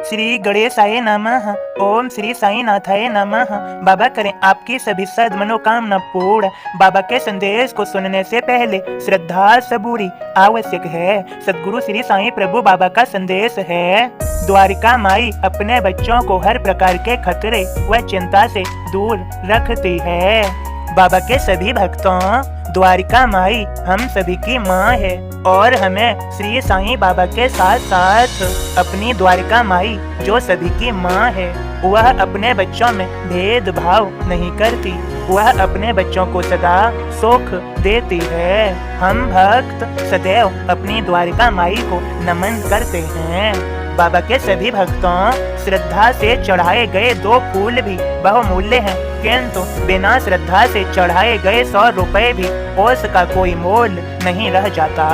श्री गणेशाय नमः। ओम श्री साईनाथाय नमः। बाबा करें आपकी सभी सद मनोकामना पूर्ण। बाबा के संदेश को सुनने से पहले श्रद्धा सबूरी आवश्यक है। सदगुरु श्री साईं प्रभु बाबा का संदेश है। द्वारिका माई अपने बच्चों को हर प्रकार के खतरे व चिंता से दूर रखती है। बाबा के सभी भक्तों, द्वारिका माई हम सभी की माँ है और हमें श्री साईं बाबा के साथ साथ अपनी द्वारिका माई जो सभी की माँ है, वह अपने बच्चों में भेदभाव नहीं करती। वह अपने बच्चों को सदा सुख देती है। हम भक्त सदैव अपनी द्वारिका माई को नमन करते हैं। बाबा के सभी भक्तों, श्रद्धा से चढ़ाए गए 2 फूल भी बहुमूल्य हैं, किंतु बिना श्रद्धा से चढ़ाए गए 100 रुपए भी उसका कोई मोल नहीं रह जाता।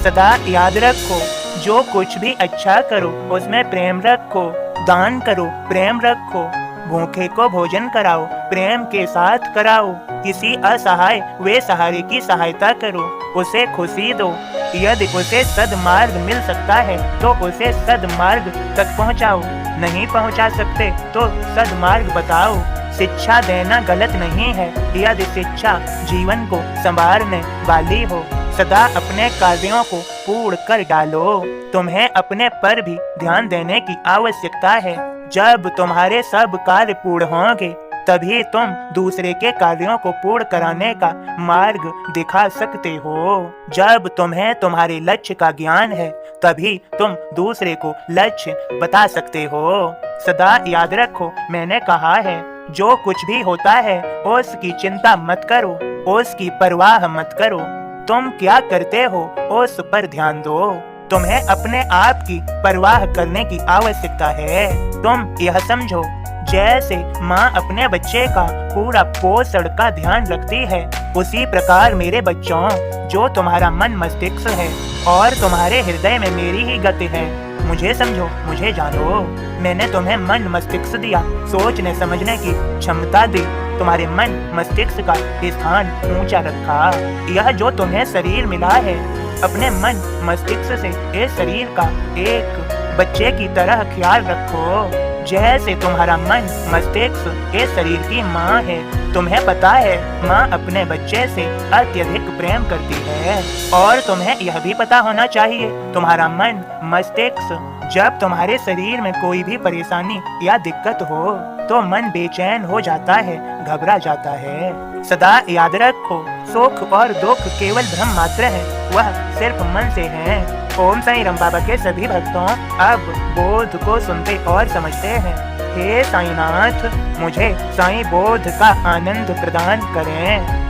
सदा याद रखो, जो कुछ भी अच्छा करो उसमें प्रेम रखो। दान करो, प्रेम रखो। भूखे को भोजन कराओ, प्रेम के साथ कराओ। किसी असहाय वे सहारे की सहायता करो, उसे खुशी दो। यदि उसे सद्मार्ग मिल सकता है तो उसे सद्मार्ग तक पहुंचाओ। नहीं पहुंचा सकते तो सद्मार्ग बताओ। शिक्षा देना गलत नहीं है, यदि शिक्षा जीवन को संवारने वाली हो। सदा अपने कार्यों को पूर्ण कर डालो। तुम्हें अपने पर भी ध्यान देने की आवश्यकता है। जब तुम्हारे सब कार्य पूर्ण होंगे तभी तुम दूसरे के कार्यों को पूर्ण कराने का मार्ग दिखा सकते हो। जब तुम्हें तुम्हारे लक्ष्य का ज्ञान है तभी तुम दूसरे को लक्ष्य बता सकते हो। सदा याद रखो, मैंने कहा है, जो कुछ भी होता है उसकी चिंता मत करो, उसकी परवाह मत करो। तुम क्या करते हो उस पर ध्यान दो। तुम्हें अपने आप की परवाह करने की आवश्यकता है। तुम यह समझो, जैसे माँ अपने बच्चे का पूरा पोषण का ध्यान रखती है, उसी प्रकार मेरे बच्चों, जो तुम्हारा मन मस्तिष्क है और तुम्हारे हृदय में मेरी ही गति है। मुझे समझो, मुझे जानो। मैंने तुम्हें मन मस्तिष्क दिया, सोचने समझने की क्षमता दी। तुम्हारे मन मस्तिष्क का स्थान ऊंचा रखा। यह जो तुम्हें शरीर मिला है, अपने मन मस्तिष्क से इस शरीर का एक बच्चे की तरह ख्याल रखो। जैसे तुम्हारा मन मस्तिष्क इस शरीर की माँ है। तुम्हें पता है, माँ अपने बच्चे से अत्यधिक प्रेम करती है। और तुम्हें यह भी पता होना चाहिए, तुम्हारा मन मस्तिष्क जब तुम्हारे शरीर में कोई भी परेशानी या दिक्कत हो तो मन बेचैन हो जाता है, घबरा जाता है। सदा याद रखो, सुख और दुख केवल भ्रम मात्र है, वह सिर्फ मन से है। ओम साईं राम बाबा के सभी भक्तों, अब बोध को सुनते और समझते हैं। हे साईनाथ, मुझे साईं बोध का आनंद प्रदान करें।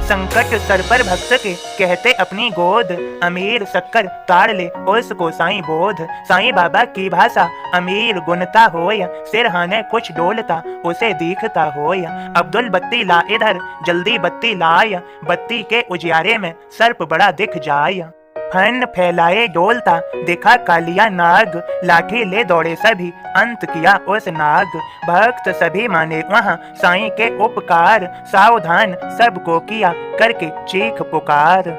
संकट सर पर भक्त के कहते अपनी गोद, अमीर शक्कर ताड़ ले उसको साईं बोध। साईं बाबा की भाषा अमीर गुनता होय, सिरहाने कुछ डोलता उसे दिखता होय। अब्दुल बत्ती ला इधर, जल्दी बत्ती लाय, बत्ती के उजियारे में सर्प बड़ा दिख जाय। फन फैलाए डोलता देखा कालिया नाग, लाठी ले दौड़े सभी अंत किया उस नाग। भक्त सभी माने वहाँ साईं के उपकार, सावधान सबको किया करके चीख पुकार।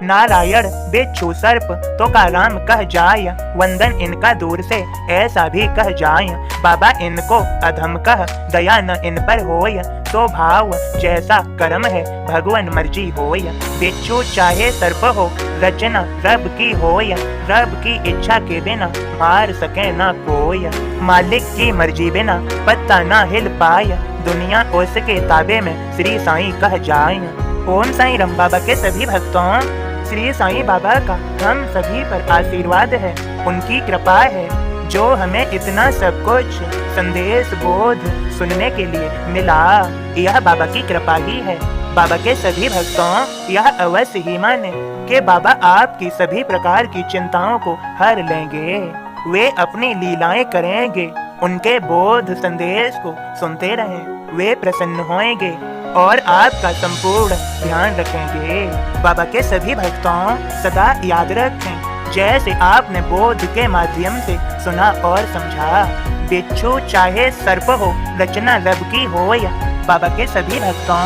नारायण बिच्छू सर्प तो का राम कह जाय, वंदन इनका दूर से ऐसा भी कह जाय। बाबा इनको अधम कह, दया न इन पर होय, स्वभाव जैसा कर्म है भगवान मर्जी होय। बिच्छू चाहे सर्प हो, रचना रब की होय, रब की इच्छा के बिना मार सके ना कोई। मालिक की मर्जी बिना पत्ता ना हिल पाए, दुनिया उसके ताबे में श्री साईं कह जाए। ओम साईं राम बाबा के सभी भक्तों, श्री साईं बाबा का हम सभी पर आशीर्वाद है, उनकी कृपा है जो हमें इतना सब कुछ संदेश बोध सुनने के लिए मिला। यह बाबा की कृपा ही है। बाबा के सभी भक्तों, यह अवश्य ही माने कि बाबा आपकी सभी प्रकार की चिंताओं को हर लेंगे। वे अपनी लीलाएं करेंगे। उनके बोध संदेश को सुनते रहें, वे प्रसन्न होंगे और आपका संपूर्ण ध्यान रखेंगे। बाबा के सभी भक्तों, सदा याद रखें, जैसे आपने बोध के माध्यम से सुना और समझा। बिच्छू चाहे सर्प हो, रचना रब की हो। बाबा के सभी भक्तों,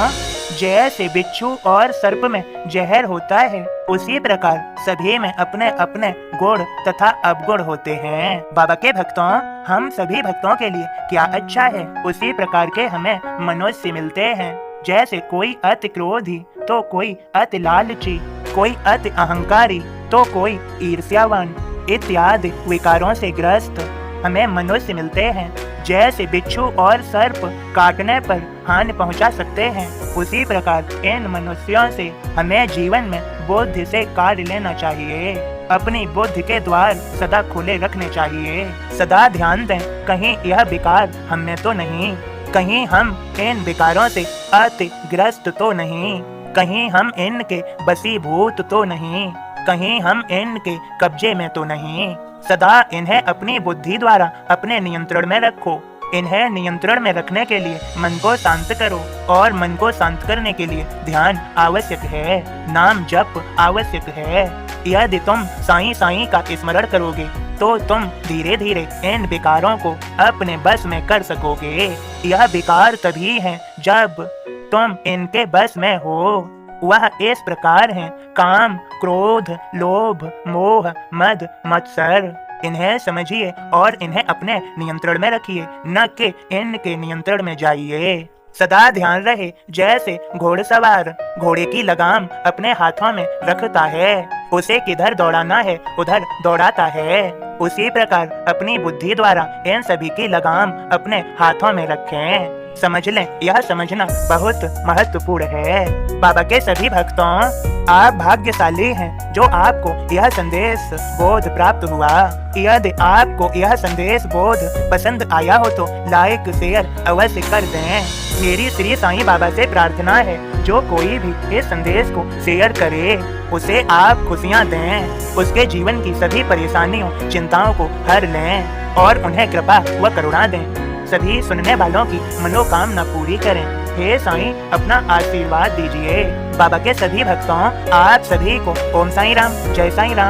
जैसे बिच्छू और सर्प में जहर होता है, उसी प्रकार सभी में अपने अपने गुण तथा अवगुण होते हैं। बाबा के भक्तों, हम सभी भक्तों के लिए क्या अच्छा है, उसी प्रकार के हमें मनुष्य मिलते हैं। जैसे कोई अति क्रोधी तो कोई अति लालची, कोई अति अहंकारी तो कोई ईर्ष्यावान इत्यादि विकारों से ग्रस्त हमें मनुष्य मिलते हैं। जैसे बिच्छू और सर्प काटने पर हानि पहुंचा सकते हैं, उसी प्रकार इन मनुष्यों से हमें जीवन में बुद्धि से कार्य लेना चाहिए। अपनी बुद्धि के द्वार सदा खुले रखने चाहिए। सदा ध्यान दें, कहीं यह विकार हम में तो नहीं, कहीं हम इन विकारों से अतिग्रस्त तो नहीं, कहीं हम इनके बसीभूत तो नहीं, कहीं हम इनके कब्जे में तो नहीं। सदा इन्हें अपनी बुद्धि द्वारा अपने नियंत्रण में रखो। इन्हें नियंत्रण में रखने के लिए मन को शांत करो, और मन को शांत करने के लिए ध्यान आवश्यक है, नाम जप आवश्यक है। यदि तुम साईं साईं का स्मरण करोगे तो तुम धीरे धीरे इन विकारों को अपने बस में कर सकोगे। यह विकार तभी है जब तुम इनके बस में हो। वह इस प्रकार हैं: काम, क्रोध, लोभ, मोह, मद, मत्सर। इन्हें समझिए और इन्हें अपने नियंत्रण में रखिए, न कि इनके नियंत्रण में जाइए। सदा ध्यान रहे, जैसे घोड़सवार घोड़े की लगाम अपने हाथों में रखता है, उसे किधर दौड़ाना है उधर दौड़ाता है, उसी प्रकार अपनी बुद्धि द्वारा इन सभी की लगाम अपने हाथों में रखें। समझ लें, यह समझना बहुत महत्वपूर्ण है। बाबा के सभी भक्तों, आप भाग्यशाली हैं जो आपको यह संदेश बोध प्राप्त हुआ। यदि आपको यह संदेश बोध पसंद आया हो तो लाइक शेयर अवश्य कर दें। मेरी श्री साईं बाबा से प्रार्थना है, जो कोई भी इस संदेश को शेयर करे उसे आप खुशियाँ दें, उसके जीवन की सभी परेशानियों चिंताओं को हर लें और उन्हें कृपा व करुणा दें। सभी सुनने वालों की मनोकामना पूरी करें। हे साईं, अपना आशीर्वाद दीजिए। बाबा के सभी भक्तों, आप सभी को ओम साईं राम, जय साईं राम।